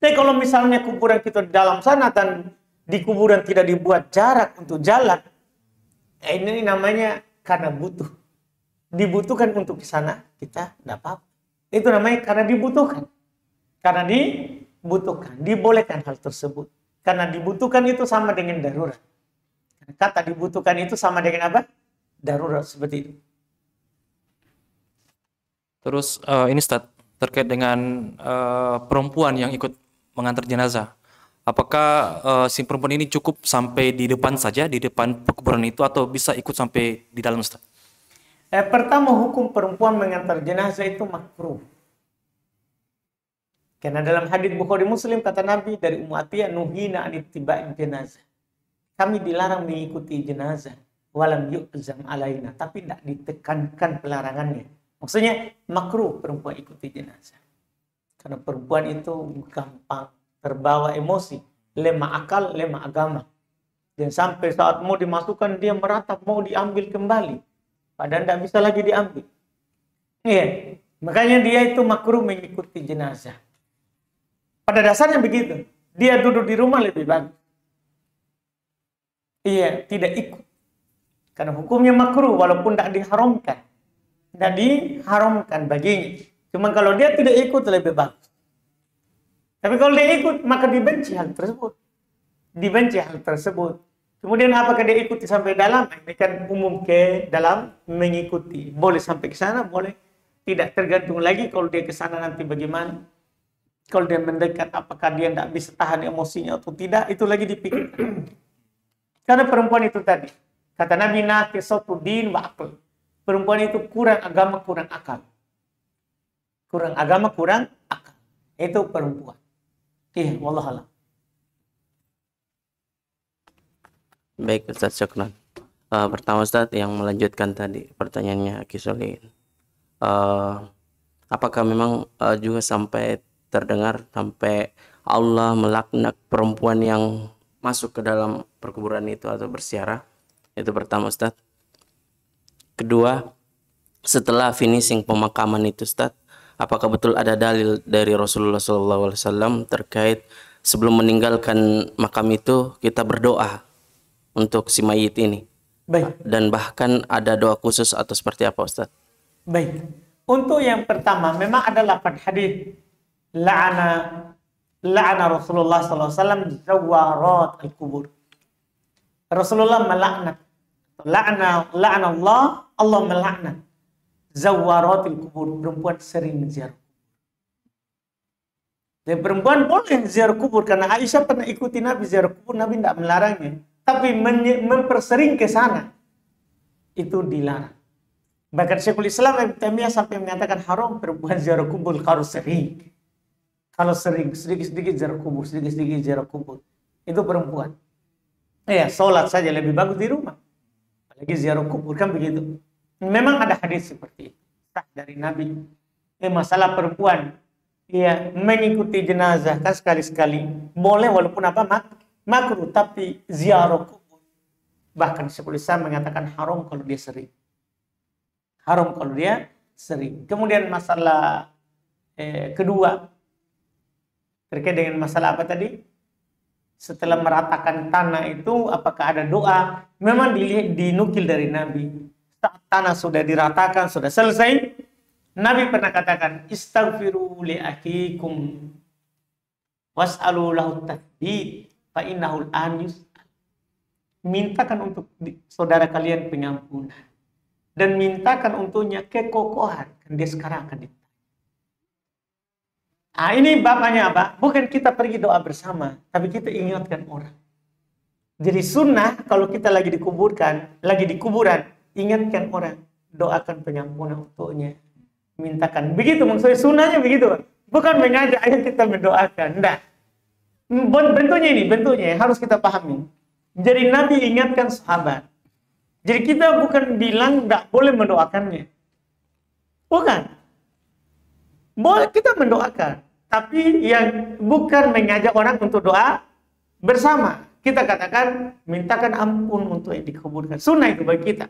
Tapi kalau misalnya kuburan kita di dalam sana dan di kuburan tidak dibuat jarak untuk jalan, ini namanya karena butuh. Dibutuhkan untuk ke sana, kita tidak apa-apa. Itu namanya karena dibutuhkan. Karena dibutuhkan, dibolehkan hal tersebut. Karena dibutuhkan itu sama dengan darurat. Kata dibutuhkan itu sama dengan apa? Darurat, seperti itu. Terus ini Ustaz, terkait dengan perempuan yang ikut mengantar jenazah. Apakah si perempuan ini cukup sampai di depan saja, di depan pekuburan itu, atau bisa ikut sampai di dalam, Ustaz? Pertama, hukum perempuan mengantar jenazah itu makruh. Karena dalam hadits Bukhari Muslim kata Nabi dari Ummu Atiyah, nuhina an ittiba'in jenazah. Kami dilarang mengikuti jenazah, walam yu'zam alaina, tapi tidak ditekankan pelarangannya. Maksudnya makruh perempuan ikuti jenazah. Karena perempuan itu gampang terbawa emosi, lemah akal, lemah agama. Dan sampai saat mau dimasukkan dia meratap, mau diambil kembali. Padahal tidak bisa lagi diambil. Iya, makanya dia itu makruh mengikuti jenazah. Pada dasarnya begitu. Dia duduk di rumah lebih bagus. Iya, tidak ikut. Karena hukumnya makruh walaupun tidak diharamkan. Tidak diharamkan baginya. Cuma kalau dia tidak ikut lebih bagus. Tapi kalau dia ikut, maka dibenci hal tersebut. Dibenci hal tersebut. Kemudian apakah dia ikuti sampai dalam? Ini kan umum ke dalam mengikuti. Boleh sampai ke sana, boleh. Tidak tergantung lagi kalau dia ke sana nanti bagaimana. Kalau dia mendekat, apakah dia tidak bisa tahan emosinya atau tidak, itu lagi dipikirkan. Karena perempuan itu tadi, kata Nabi, naqisatu din wa aql. Perempuan itu kurang agama, kurang akal. Kurang agama, kurang akal. Itu perempuan. Iya, wallahualam. Baik Ustaz, syukran. Pertama Ustaz, yang melanjutkan tadi pertanyaannya Aki Solihin. Apakah memang juga sampai terdengar sampai Allah melaknat perempuan yang masuk ke dalam perkuburan itu atau berziarah? Itu pertama, Ustaz. Kedua, setelah finishing pemakaman itu, Ustaz, apakah betul ada dalil dari Rasulullah SAW terkait sebelum meninggalkan makam itu kita berdoa untuk si mayit ini? Baik. Dan bahkan ada doa khusus atau seperti apa, Ustaz? Baik. Untuk yang pertama, memang ada lafaz hadis la'ana Rasulullah SAW zawarat al-kubur. Rasulullah melaknat. La'ana Allah melaknat zawarat al-kubur, perempuan sering menziarah. Dan perempuan boleh ziarah kubur karena Aisyah pernah ikuti Nabi ziarah kubur, Nabi tidak melarangnya. Tapi mempersering ke sana itu dilarang. Bahkan Syekhul Islam Ibnu Taimiyah sampai mengatakan haram perempuan ziarah kubur kalau sering. Kalau sering, sedikit-sedikit ziarah kubur, sedikit-sedikit ziarah kubur. Itu perempuan. Ya, sholat saja lebih bagus di rumah. Apalagi ziarah kubur, kan begitu. Memang ada hadis seperti itu. Sah dari Nabi. Masalah perempuan. Ya, mengikuti jenazah kan sekali-sekali. Boleh walaupun makruh. Tapi ziarah kubur. Bahkan Syekhul Islam mengatakan haram kalau dia sering. Haram kalau dia sering. Kemudian masalah kedua terkait dengan masalah apa tadi? Setelah meratakan tanah itu apakah ada doa? Memang dinukil dari Nabi. Saat tanah sudah diratakan, sudah selesai, Nabi pernah katakan, istaghfiru li akikum was'alu lahu tathbit fa innahu al-an yus'al. Mintakan untuk saudara kalian pengampunan. Dan mintakan untuknya kekokohan. Dia sekarang akan ditanya. Ini bapaknya apa? Bukan kita pergi doa bersama, tapi kita ingatkan orang. Jadi sunnah kalau kita lagi di kuburan, ingatkan orang, doakan pengampunan untuknya, mintakan. Begitu maksudnya sunnahnya begitu. Bukan mengajak ayo kita mendoakan. Enggak. Bentuknya harus kita pahami. Jadi Nabi ingatkan sahabat. Jadi kita bukan bilang enggak boleh mendoakannya. Bukan. Boleh kita mendoakan. Tapi yang bukan mengajak orang untuk doa bersama. Kita katakan, mintakan ampun untuk yang dikuburkan. Sunnah itu bagi kita.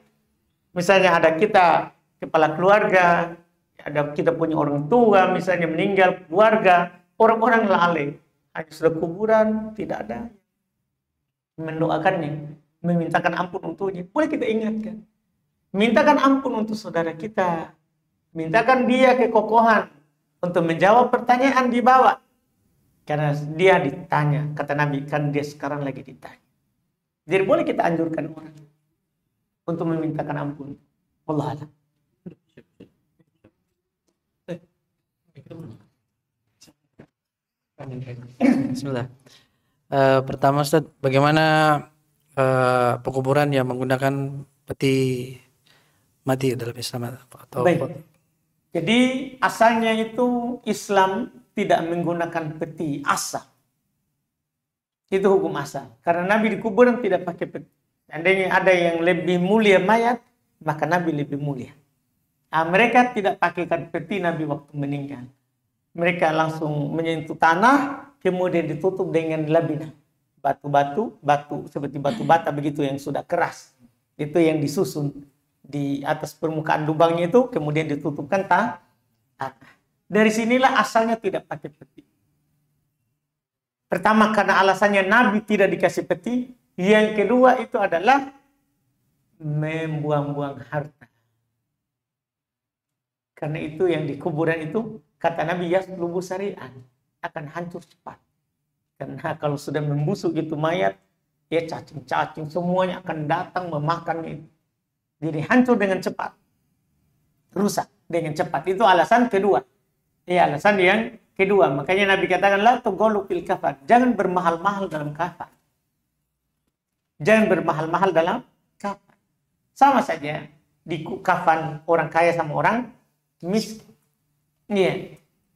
Misalnya ada kita kepala keluarga, ada kita punya orang tua, misalnya meninggal keluarga, orang-orang lalai. Hanya sudah kuburan, tidak ada. Mendoakannya. Memintakan ampun untuknya, boleh kita ingatkan. Mintakan ampun untuk saudara kita. Mintakan dia kekokohan untuk menjawab pertanyaan di bawah. Karena dia ditanya, kata Nabi, kan dia sekarang lagi ditanya. Jadi boleh kita anjurkan orang untuk memintakan ampun. Wallah a'lam. Bismillah. Pertama Ustaz, bagaimana pekuburan yang menggunakan peti mati dalam Islam atau Baik. Jadi asalnya itu Islam tidak menggunakan peti asal. Itu hukum asal. Karena Nabi di kuburan tidak pakai peti. Seandainya ada yang lebih mulia mayat, maka Nabi lebih mulia. Mereka tidak pakaikan peti Nabi waktu meninggal. Mereka langsung menyentuh tanah, kemudian ditutup dengan labinah. Batu seperti batu bata begitu yang sudah keras. Itu yang disusun di atas permukaan lubangnya itu, kemudian ditutupkan tanah. Dari sinilah asalnya tidak pakai peti. Pertama karena alasannya Nabi tidak dikasih peti. Yang kedua itu adalah membuang-buang harta. Karena itu yang di kuburan itu, kata Nabi, yaslubu sari'an, akan hancur cepat. Karena kalau sudah membusuk itu mayat, ya cacing-cacing semuanya akan datang memakannya itu. Jadi hancur dengan cepat. Rusak dengan cepat. Itu alasan kedua. Alasan yang kedua. Makanya Nabi katakan, la tughlu fil kafan. Jangan bermahal-mahal dalam kafan. Jangan bermahal-mahal dalam kafan. Sama saja di kafan orang kaya sama orang miskin.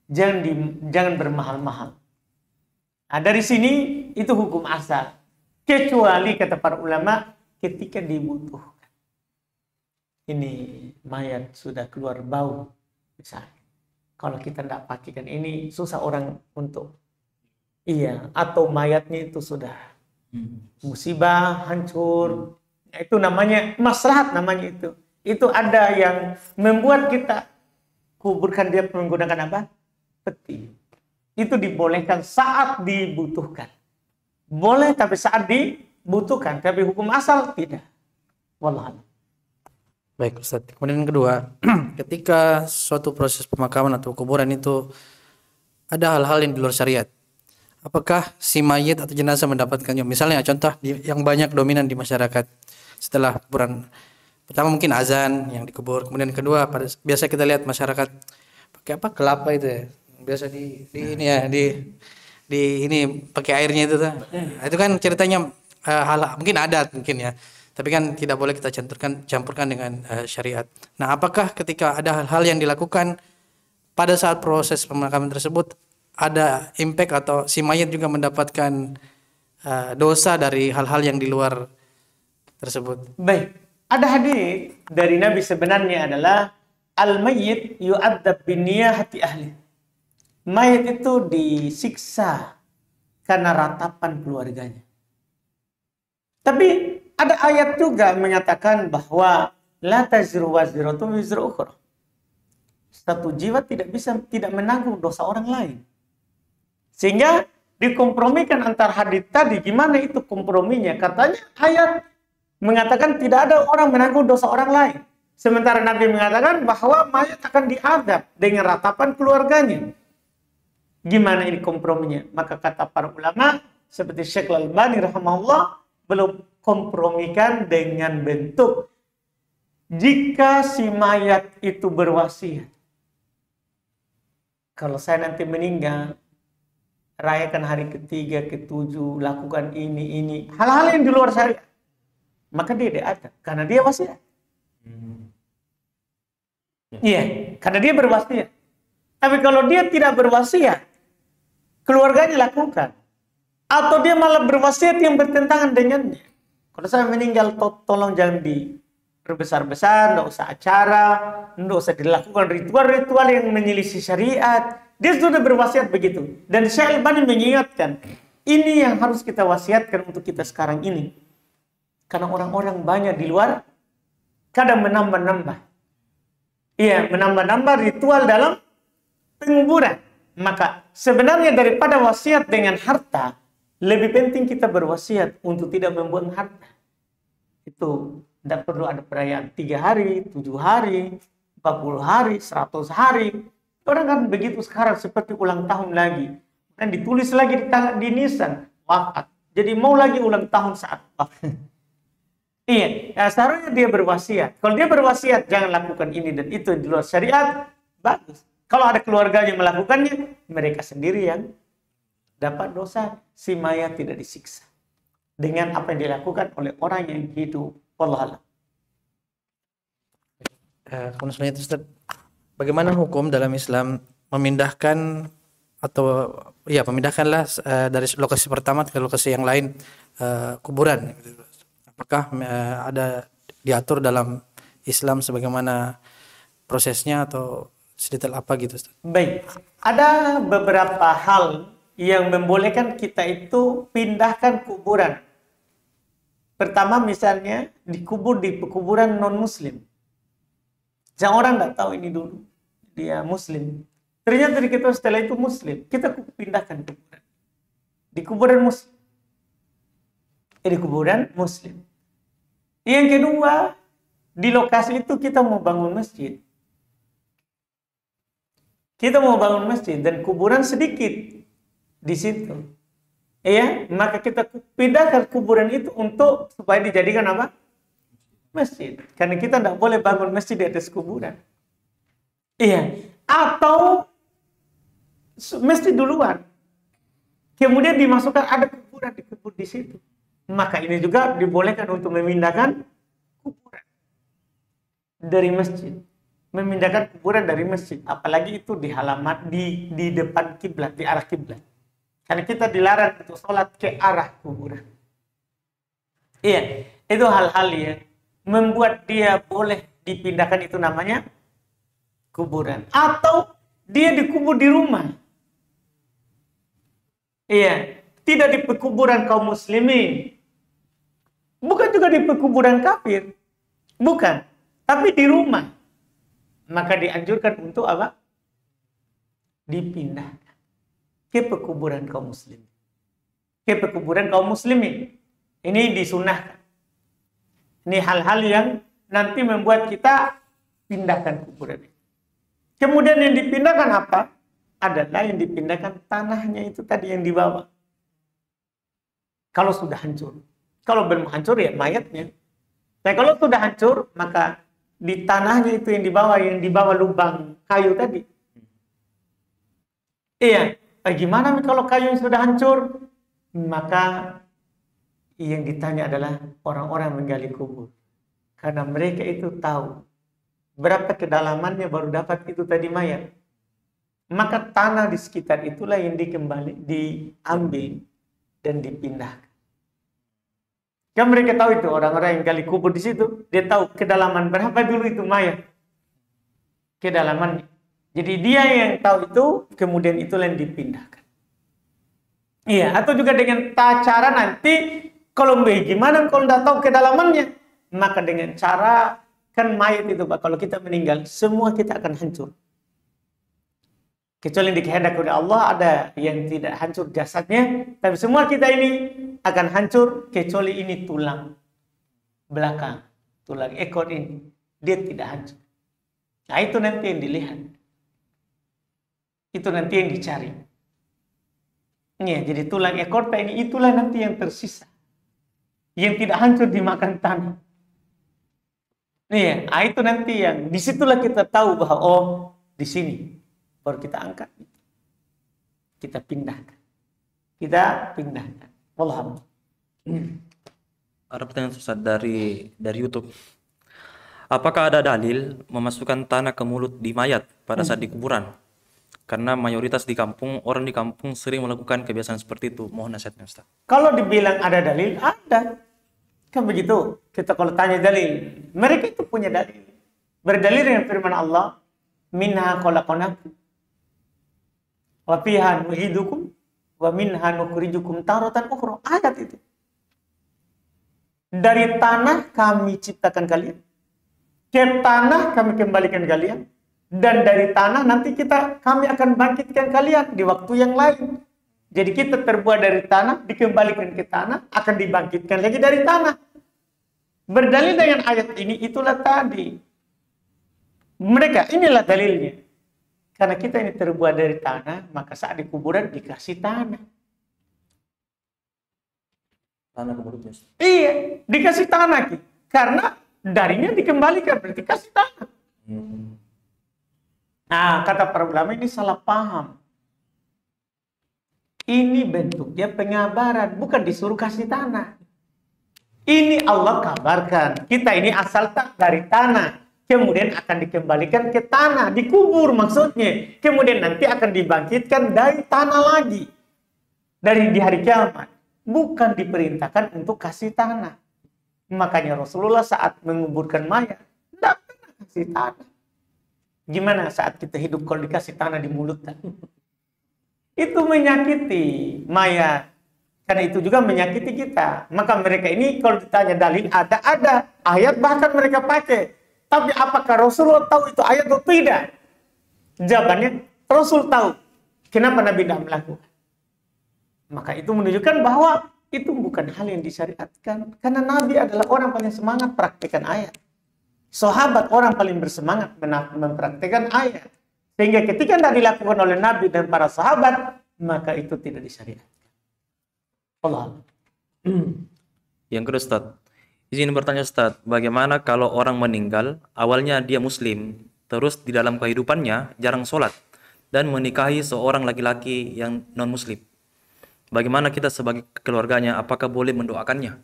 Jangan bermahal-mahal. Dari sini itu hukum asal. Kecuali kata para ulama ketika dibutuhkan. Ini mayat sudah keluar bau misalnya. Kalau kita tidak pakaikan ini susah orang untuk Iya, atau mayatnya itu sudah musibah, hancur. Itu namanya maslahat namanya itu. Itu ada yang membuat kita kuburkan dia menggunakan apa? Peti. Itu dibolehkan saat dibutuhkan. Boleh tapi saat dibutuhkan. Tapi hukum asal tidak. Wallahualam. Baik Ustaz. Kemudian yang kedua, ketika suatu proses pemakaman atau kuburan itu ada hal-hal yang di luar syariat, apakah si mayit atau jenazah mendapatkannya? Misalnya contoh yang banyak dominan di masyarakat setelah kuburan, pertama mungkin azan yang dikubur, kemudian kedua biasa kita lihat masyarakat pakai apa, kelapa itu ya, biasa di ini ya, di ini pakai airnya itu tuh. Nah, itu kan ceritanya hal mungkin adat mungkin ya. Tapi kan tidak boleh kita campurkan dengan syariat. Nah, apakah ketika ada hal-hal yang dilakukan pada saat proses pemakaman tersebut ada impact atau si mayat juga mendapatkan dosa dari hal-hal yang di luar tersebut? Baik, ada hadis dari Nabi sebenarnya adalah al-mayyit yu'adzab biniyahati ahli. Mayat itu disiksa karena ratapan keluarganya. Tapi ada ayat juga menyatakan bahwa la taziru waziratun wizra ukhra. Satu jiwa tidak menanggung dosa orang lain. Sehingga dikompromikan antar hadis tadi. Gimana itu komprominya? Katanya ayat mengatakan tidak ada orang menanggung dosa orang lain. Sementara Nabi mengatakan bahwa mayat akan diadab dengan ratapan keluarganya. Gimana ini komprominya? Maka kata para ulama seperti Syekh Al-Albani rahimahullah, belum kompromikan dengan bentuk jika si mayat itu berwasiat, kalau saya nanti meninggal, rayakan hari ketiga, ketujuh, lakukan ini, hal-hal yang di luar syariat, maka dia diadab karena dia wasiat. Iya, karena dia berwasiat. Tapi kalau dia tidak berwasiat, keluarganya lakukan, atau dia malah berwasiat yang bertentangan dengannya. Kalau saya meninggal, tolong jangan diperbesar-besar, tidak usah acara, tidak usah dilakukan ritual-ritual yang menyelisih syariat. Dia sudah berwasiat begitu. Dan Syekh Al-Albani mengingatkan, ini yang harus kita wasiatkan untuk kita sekarang ini. Karena orang-orang banyak di luar, kadang menambah-nambah. Iya, menambah-nambah ritual dalam penguburan. Maka sebenarnya daripada wasiat dengan harta, lebih penting kita berwasiat untuk tidak membuang harta. Itu tidak perlu ada perayaan 3 hari, 7 hari, 40 hari, 100 hari. Orang kan begitu sekarang seperti ulang tahun lagi. Dan ditulis lagi di nisan, wafat. Jadi mau lagi ulang tahun saat wafat. Iya, ya, seharusnya dia berwasiat. Kalau dia berwasiat, jangan lakukan ini dan itu di luar syariat, bagus. Kalau ada keluarga yang melakukannya, mereka sendiri yang dapat dosa, si mayat tidak disiksa dengan apa yang dilakukan oleh orang yang hidup. Wallahualam. Kemudian selanjutnya Ustaz, bagaimana hukum dalam Islam memindahkan memindahkanlah dari lokasi pertama ke lokasi yang lain kuburan? Apakah ada diatur dalam Islam sebagaimana prosesnya atau sedetail apa gitu Ustaz? Baik, ada beberapa hal yang membolehkan kita itu pindahkan kuburan. Pertama misalnya dikubur di pekuburan non-muslim. Jangan orang tidak tahu ini dulu, dia muslim. Ternyata kita setelah itu muslim, kita pindahkan kuburan. Di kuburan muslim. Di kuburan muslim. Yang kedua, di lokasi itu kita mau bangun masjid. Kita mau bangun masjid dan kuburan sedikit di situ, ya, maka kita pindahkan kuburan itu untuk supaya dijadikan apa? Masjid. Karena kita tidak boleh bangun masjid di atas kuburan. Iya. Atau masjid duluan, kemudian dimasukkan ada kuburan dikubur di situ. Maka ini juga dibolehkan untuk memindahkan kuburan dari masjid. Memindahkan kuburan dari masjid, apalagi itu di halaman di depan kiblat, di arah kiblat. Karena kita dilarang untuk sholat ke arah kuburan. Iya, itu hal-hal yang membuat dia boleh dipindahkan, itu namanya kuburan. Atau dia dikubur di rumah. Iya, tidak di pekuburan kaum muslimin. Bukan juga di pekuburan kafir. Bukan. Tapi di rumah. Maka dianjurkan untuk apa? Dipindahkan ke pekuburan kaum muslimin. Ke pekuburan kaum muslimin. Ini disunahkan. Ini hal-hal yang nanti membuat kita pindahkan kuburan itu. Kemudian yang dipindahkan apa? Adalah yang dipindahkan tanahnya itu tadi yang dibawa. Kalau sudah hancur. Kalau belum hancur ya mayatnya. Tapi kalau sudah hancur, maka di tanahnya itu yang dibawa lubang kayu tadi. Iya, gimana kalau kayu yang sudah hancur? Maka yang ditanya adalah orang-orang menggali kubur. Karena mereka itu tahu berapa kedalamannya baru dapat itu tadi mayat. Maka tanah di sekitar itulah yang diambil dan dipindahkan. Kan mereka tahu itu orang-orang yang gali kubur di situ, dia tahu kedalaman berapa dulu itu mayat. Kedalamannya. Jadi dia yang tahu itu, kemudian itulah yang dipindahkan. Iya, atau juga dengan cara nanti, kalau gimana kalau tidak tahu kedalamannya, maka dengan cara, kan mayat itu Pak, kalau kita meninggal, semua kita akan hancur. Kecuali yang dikehendaki oleh Allah, ada yang tidak hancur jasadnya, tapi semua kita ini akan hancur, kecuali ini tulang belakang, tulang ekor ini, dia tidak hancur. Nah itu nanti yang dilihat. Itu nanti yang dicari. Ya, jadi tulang ekor ini itulah nanti yang tersisa. Yang tidak hancur dimakan tanah. Iya, itu nanti yang disitulah kita tahu bahwa oh di sini baru kita angkat, kita pindahkan. Wallah. Ada pertanyaan Ustaz dari YouTube. Apakah ada dalil memasukkan tanah ke mulut di mayat pada saat di kuburan? Karena mayoritas orang di kampung sering melakukan kebiasaan seperti itu. Mohon nasihatnya Ustaz. Kalau dibilang ada dalil, ada. Kan begitu. Kita kalau tanya dalil, mereka itu punya dalil. Berdalil dengan firman Allah, minha khalaqnakum wa fiha nu'idukum wa minha nukhrijukum taratan ukhra. Ayat itu. Dari tanah kami ciptakan kalian. Ke tanah kami kembalikan kalian. Dan dari tanah nanti kami akan bangkitkan kalian di waktu yang lain. Jadi kita terbuat dari tanah, dikembalikan ke tanah, akan dibangkitkan lagi dari tanah. Berdalil dengan ayat ini, itulah tadi. Mereka, inilah dalilnya. Karena kita ini terbuat dari tanah, maka saat di kuburan dikasih tanah. Tanah ke mulutnya. Iya, dikasih tanah. Karena darinya dikembalikan, berarti kasih tanah. Nah, kata para ulama ini salah paham. Ini bentuknya pengabaran, bukan disuruh kasih tanah. Ini Allah kabarkan, kita ini asal tak dari tanah. Kemudian akan dikembalikan ke tanah, dikubur maksudnya. Kemudian nanti akan dibangkitkan dari tanah lagi. Dari di hari kiamat. Bukan diperintahkan untuk kasih tanah. Makanya Rasulullah saat menguburkan mayat, tidak pernah kasih tanah. Gimana saat kita hidup kalau dikasih tanah di mulut? Itu menyakiti mayat. Karena itu juga menyakiti kita. Maka mereka ini kalau ditanya dalil ada. Ayat bahkan mereka pakai. Tapi apakah Rasulullah tahu itu ayat atau tidak? Jawabannya, Rasul tahu. Kenapa Nabi tidak melakukan? Maka itu menunjukkan bahwa itu bukan hal yang disyariatkan. Karena Nabi adalah orang paling semangat praktikkan ayat. Sahabat orang paling bersemangat mempraktikkan ayat. Sehingga ketika tidak dilakukan oleh Nabi dan para sahabat, maka itu tidak disyariatkan. Allah. Yang kedua Ustaz, izin bertanya Ustaz, bagaimana kalau orang meninggal, awalnya dia muslim, terus di dalam kehidupannya jarang sholat, dan menikahi seorang laki-laki yang non-muslim? Bagaimana kita sebagai keluarganya, apakah boleh mendoakannya?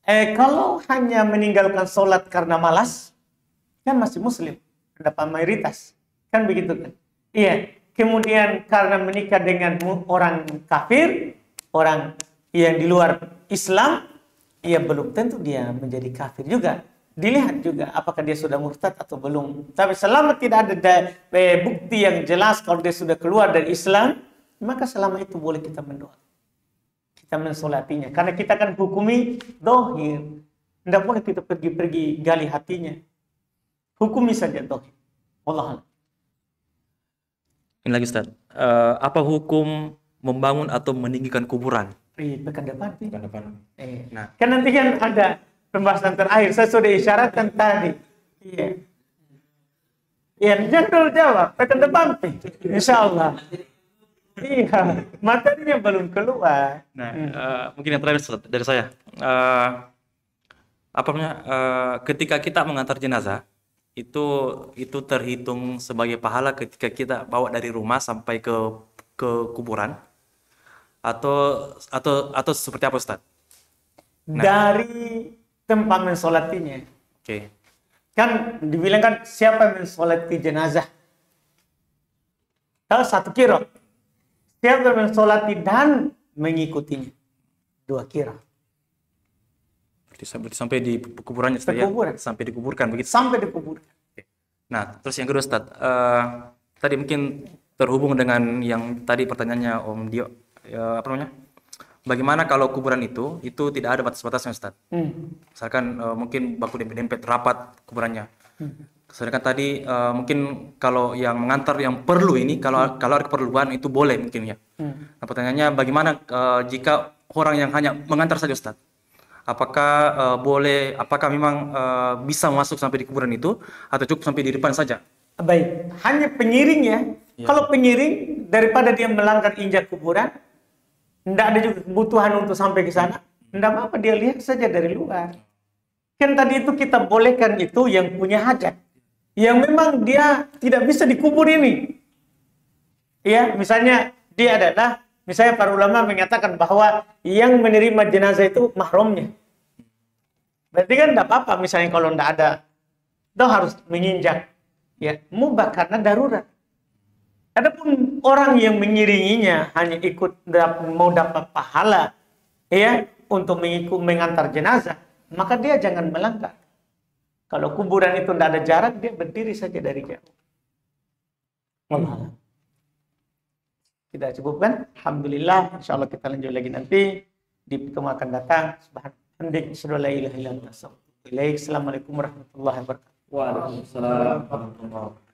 Kalau hanya meninggalkan sholat karena malas, kan masih muslim, dapat mayoritas, kan begitu kan? Iya. Kemudian karena menikah dengan orang kafir, orang yang di luar Islam, ya belum tentu dia menjadi kafir juga. Dilihat juga apakah dia sudah murtad atau belum. Tapi selama tidak ada bukti yang jelas kalau dia sudah keluar dari Islam, maka selama itu boleh kita mendoa. Kita mensolatinya. Karena kita kan hukumi dohir. Tidak boleh kita pergi-pergi gali hatinya. Hukumi saja dohir. Allah. Ini lagi Ustaz. Apa hukum membangun atau meninggikan kuburan? Pekan depan. Pekan depan. Nah, Kan nanti kan ada pembahasan terakhir. Saya sudah isyaratkan tadi. Iya. Iya, jangan dulu jawab. Pekan depan. Insya Allah. Iya, materinya belum keluar. Nah, mungkin yang terakhir Ustaz, dari saya. Ketika kita mengantar jenazah, itu terhitung sebagai pahala ketika kita bawa dari rumah sampai ke kuburan, atau seperti apa Ustaz? Dari tempat mensolatinya. Oke. Kan dibilang kan siapa mensolati jenazah? Kalau 1 kilo. Siapa mensolati dan mengikutinya? 2 kilo. Berarti sampai di kuburannya Ustaz, ya? Kuburan. Sampai dikuburkan begitu. Sampai dikuburkan. Nah, terus yang kedua Ustaz, tadi mungkin terhubung dengan yang tadi pertanyaannya Om Dio, bagaimana kalau kuburan itu tidak ada batas-batasnya Ustaz? Misalkan mungkin baku dempet-dempet rapat kuburannya. Sedangkan tadi mungkin kalau yang mengantar yang perlu ini, kalau ada keperluan itu boleh mungkin ya. Nah, pertanyaannya bagaimana jika orang yang hanya mengantar saja Ustaz? Apakah apakah memang bisa masuk sampai di kuburan itu atau cukup sampai di depan saja? Baik, hanya pengiring ya. Kalau pengiring daripada dia melanggar injak kuburan, tidak ada juga kebutuhan untuk sampai ke sana, tidak apa-apa dia lihat saja dari luar. Kan tadi itu kita bolehkan itu yang punya hajat, yang memang dia tidak bisa dikubur ini. Ya, misalnya dia adalah, misalnya para ulama mengatakan bahwa yang menerima jenazah itu mahramnya. Berarti kan tidak apa-apa misalnya kalau tidak ada, itu harus menginjak. Ya, mubah karena darurat. Adapun orang yang mengiringinya hanya ikut mau dapat pahala, ya, untuk mengantar jenazah, maka dia jangan melanggar. Kalau kuburan itu tidak ada jarak, dia berdiri saja dari jauh. Kita cukupkan. Alhamdulillah. Insya Allah kita lanjut lagi nanti di pertemuan akan datang. Assalamualaikum warahmatullahi wabarakatuh. Waalaikumsalam warahmatullahi wabarakatuh.